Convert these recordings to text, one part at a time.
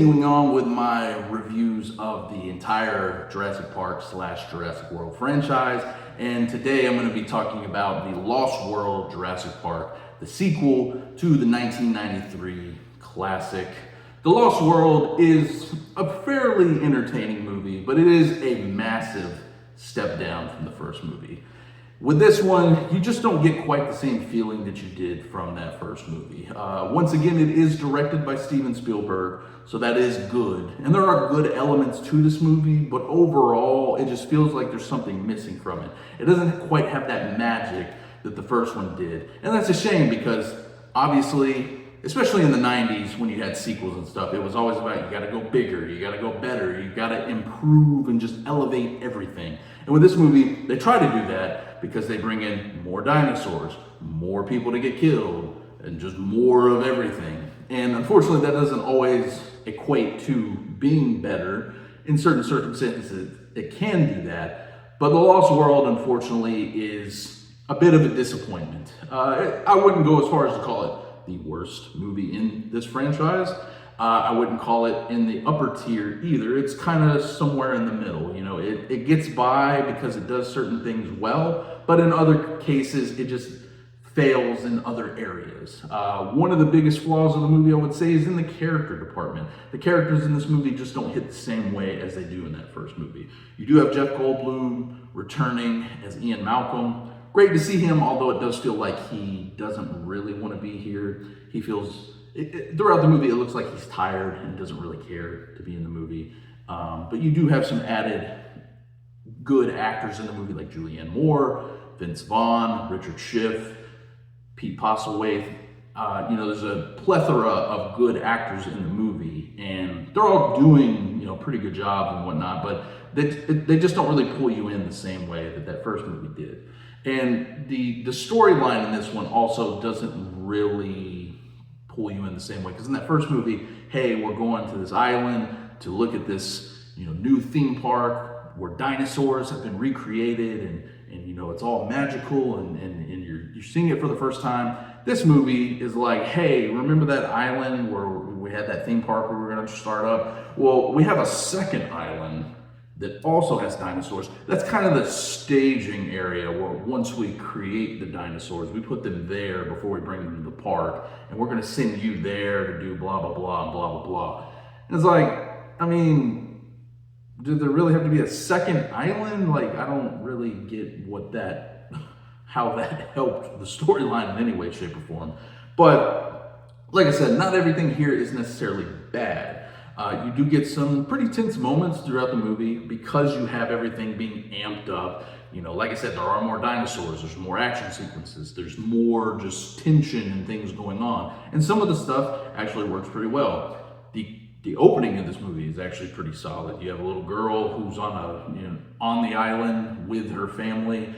continuing on with my reviews of the entire Jurassic Park / Jurassic World franchise, and today I'm going to be talking about the Lost World Jurassic Park, the sequel to the 1993 classic. The Lost World is a fairly entertaining movie, but it is a massive step down from the first movie. With this one, you just don't get quite the same feeling that you did from that first movie. Once again, it is directed by Steven Spielberg, so that is good. And there are good elements to this movie, but overall, it just feels like there's something missing from it. It doesn't quite have that magic that the first one did. And that's a shame because, obviously, especially in the 90s when you had sequels and stuff, it was always about you gotta go bigger, you gotta go better, you gotta improve and just elevate everything. And with this movie, they try to do that because they bring in more dinosaurs, more people to get killed, and just more of everything. And unfortunately, that doesn't always equate to being better. In certain circumstances, it can do that. But The Lost World, unfortunately, is a bit of a disappointment. I wouldn't go as far as to call it the worst movie in this franchise. I wouldn't call it in the upper tier either. It's kind of somewhere in the middle. You know, it gets by because it does certain things well, but in other cases, it just fails in other areas. One of the biggest flaws of the movie, I would say, is in the character department. The characters in this movie just don't hit the same way as they do in that first movie. You do have Jeff Goldblum returning as Ian Malcolm. Great to see him, although it does feel like he doesn't really want to be here. He feels, throughout the movie, it looks like he's tired and doesn't really care to be in the movie. But you do have some added good actors in the movie like Julianne Moore, Vince Vaughn, Richard Schiff, Pete Postlethwaite. There's a plethora of good actors in the movie, and they're all doing, pretty good jobs and whatnot, but they just don't really pull you in the same way that first movie did. And the storyline in this one also doesn't really pull you in the same way, because in that first movie, hey, we're going to this island to look at this new theme park where dinosaurs have been recreated, and it's all magical, and you're seeing it for the first time. This movie is like, hey, remember that island where we had that theme park where we were going to start up? Well, we have a second island that also has dinosaurs. That's kind of the staging area where once we create the dinosaurs, we put them there before we bring them to the park, and we're gonna send you there to do blah, blah, blah, and blah, blah, blah. And it's like, did there really have to be a second island? Like, I don't really get how that helped the storyline in any way, shape, or form. But like I said, not everything here is necessarily bad. You do get some pretty tense moments throughout the movie because you have everything being amped up. Like I said, there are more dinosaurs, there's more action sequences, there's more just tension and things going on. And some of the stuff actually works pretty well. The opening of this movie is actually pretty solid. You have a little girl who's on the island with her family.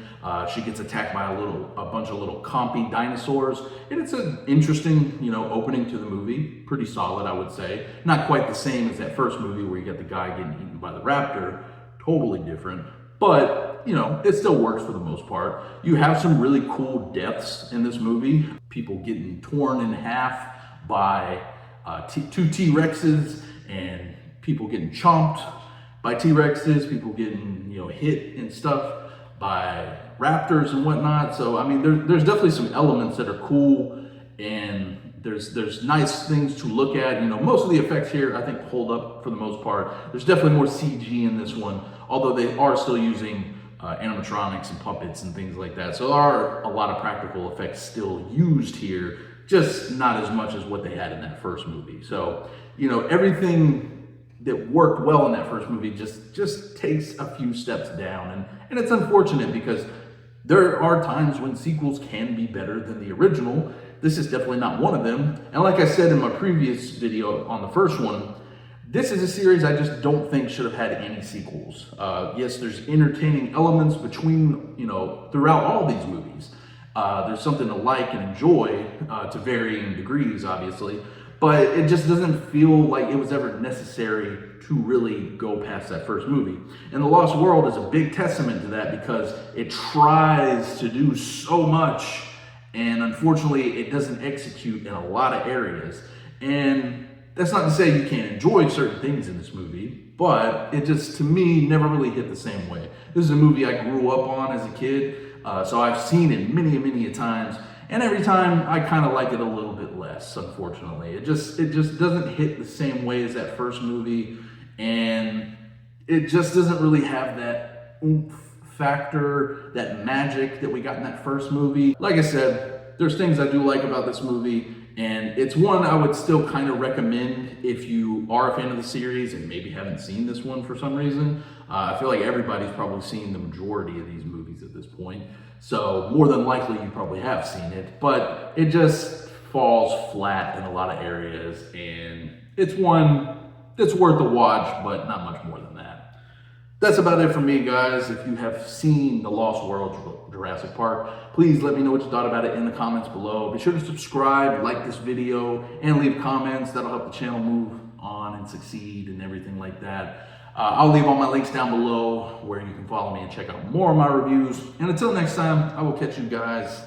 She gets attacked by a bunch of little compy dinosaurs, and it's an interesting, opening to the movie. Pretty solid, I would say. Not quite the same as that first movie where you got the guy getting eaten by the raptor. Totally different, but it still works for the most part. You have some really cool deaths in this movie. People getting torn in half by two T-Rexes, and people getting chomped by T-Rexes, people getting hit and stuff by raptors and whatnot. So there's definitely some elements that are cool, and there's nice things to look at. Most of the effects here I think hold up for the most part. There's definitely more CG in this one, although they are still using animatronics and puppets and things like that. So there are a lot of practical effects still used here, just not as much as what they had in that first movie. So, everything that worked well in that first movie just takes a few steps down. And it's unfortunate because there are times when sequels can be better than the original. This is definitely not one of them. And like I said in my previous video on the first one, this is a series I just don't think should have had any sequels. Yes, there's entertaining elements throughout all these movies. There's something to like and enjoy to varying degrees, obviously, but it just doesn't feel like it was ever necessary to really go past that first movie. And The Lost World is a big testament to that because it tries to do so much, and unfortunately, it doesn't execute in a lot of areas. And that's not to say you can't enjoy certain things in this movie, but it just, to me, never really hit the same way. This is a movie I grew up on as a kid, so I've seen it many a times, and every time I kind of like it a little bit less, unfortunately. It just doesn't hit the same way as that first movie, and it just doesn't really have that oomph factor, that magic that we got in that first movie. Like I said, there's things I do like about this movie, and it's one I would still kind of recommend if you are a fan of the series and maybe haven't seen this one for some reason. I feel like everybody's probably seen the majority of these movies at this point, so more than likely you probably have seen it, but it just falls flat in a lot of areas, and it's one that's worth a watch, but not much more than that. That's about it for me, guys. If you have seen The Lost World Jurassic Park, please let me know what you thought about it in the comments below. Be sure to subscribe, like this video, and leave comments. That'll help the channel move on and succeed and everything like that. I'll leave all my links down below where you can follow me and check out more of my reviews. And until next time, I will catch you guys